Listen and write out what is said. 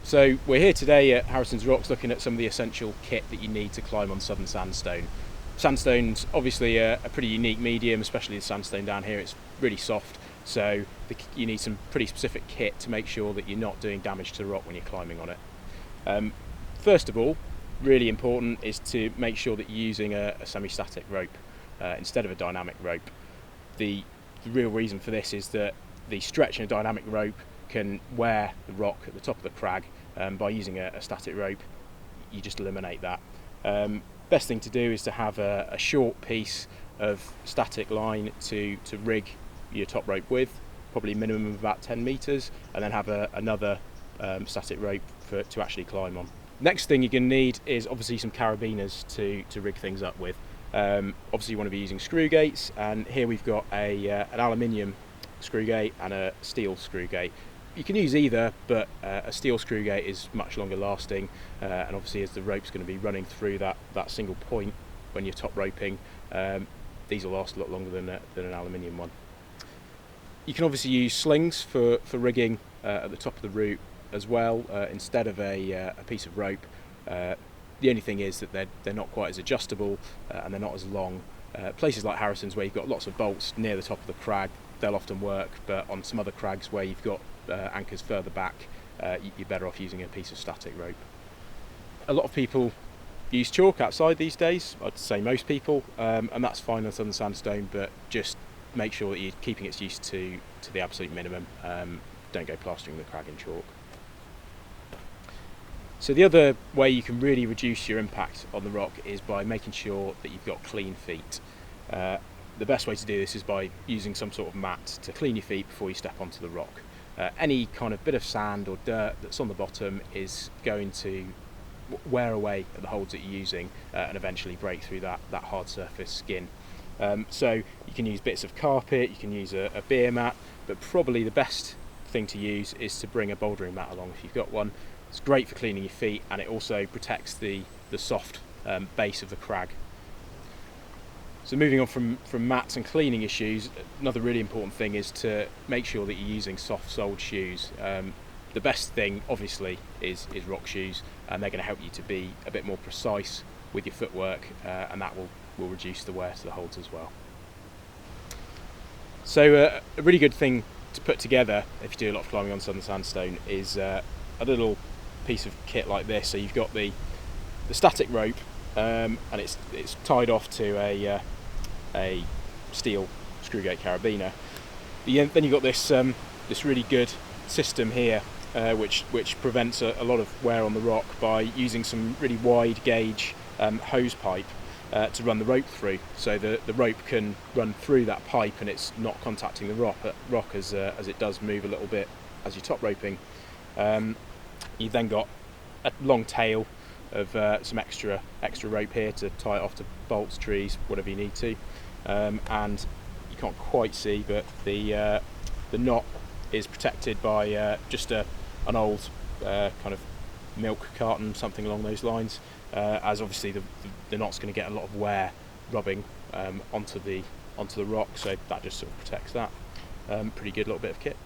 So we're here today at Harrison's Rocks looking at some of the essential kit that you need to climb on southern sandstone. Sandstone's obviously a pretty unique medium, especially the sandstone down here. It's really soft, so you need some pretty specific kit to make sure that you're not doing damage to the rock when you're climbing on it. First of all, really important is to make sure that you're using a semi-static rope instead of a dynamic rope. The real reason for this is that the stretching a dynamic rope can wear the rock at the top of the crag. By using a static rope, you just eliminate that. Best thing to do is to have a short piece of static line to rig your top rope with, probably minimum of about 10 metres, and then have another static rope to actually climb on. Next thing you're going to need is obviously some carabiners to rig things up with. Obviously you want to be using screw gates, and here we've got an aluminium screw gate and a steel screw gate. You can use either, but a steel screw gate is much longer lasting, and obviously as the rope's going to be running through that single point when you're top roping, these will last a lot longer than an aluminium one. You can obviously use slings for rigging at the top of the route as well, instead of a piece of rope. The only thing is that they're not quite as adjustable, and they're not as long. Places like Harrison's, where you've got lots of bolts near the top of the crag, they'll often work, but on some other crags where you've got anchors further back, you're better off using a piece of static rope. A lot of people use chalk outside these days. I'd say most people, and that's fine on southern sandstone, but just make sure that you're keeping its use to the absolute minimum. Don't go plastering the crag in chalk. So the other way you can really reduce your impact on the rock is by making sure that you've got clean feet. The best way to do this is by using some sort of mat to clean your feet before you step onto the rock. Any kind of bit of sand or dirt that's on the bottom is going to wear away at the holds that you're using, and eventually break through that hard surface skin. So you can use bits of carpet, you can use a beer mat, but probably the best thing to use is to bring a bouldering mat along if you've got one. It's great for cleaning your feet, and it also protects the soft base of the crag. So moving on from mats and cleaning your shoes, another really important thing is to make sure that you're using soft-soled shoes. The best thing, obviously, is rock shoes, and they're going to help you to be a bit more precise with your footwork, and that will reduce the wear to the holds as well. So a really good thing to put together if you do a lot of climbing on southern sandstone is a little piece of kit like this. So you've got the static rope, and it's tied off to a steel screw gate carabiner. Then you've got this really good system here, which prevents a lot of wear on the rock by using some really wide gauge hose pipe to run the rope through. So the rope can run through that pipe, and it's not contacting the rock as it does move a little bit as you're top roping. You've then got a long tail of some extra rope here to tie it off to bolts, trees, whatever you need to. And you can't quite see, but the knot is protected by just an old kind of milk carton, something along those lines, as obviously the knot's going to get a lot of wear rubbing onto the rock, so that just sort of protects that. Pretty good little bit of kit.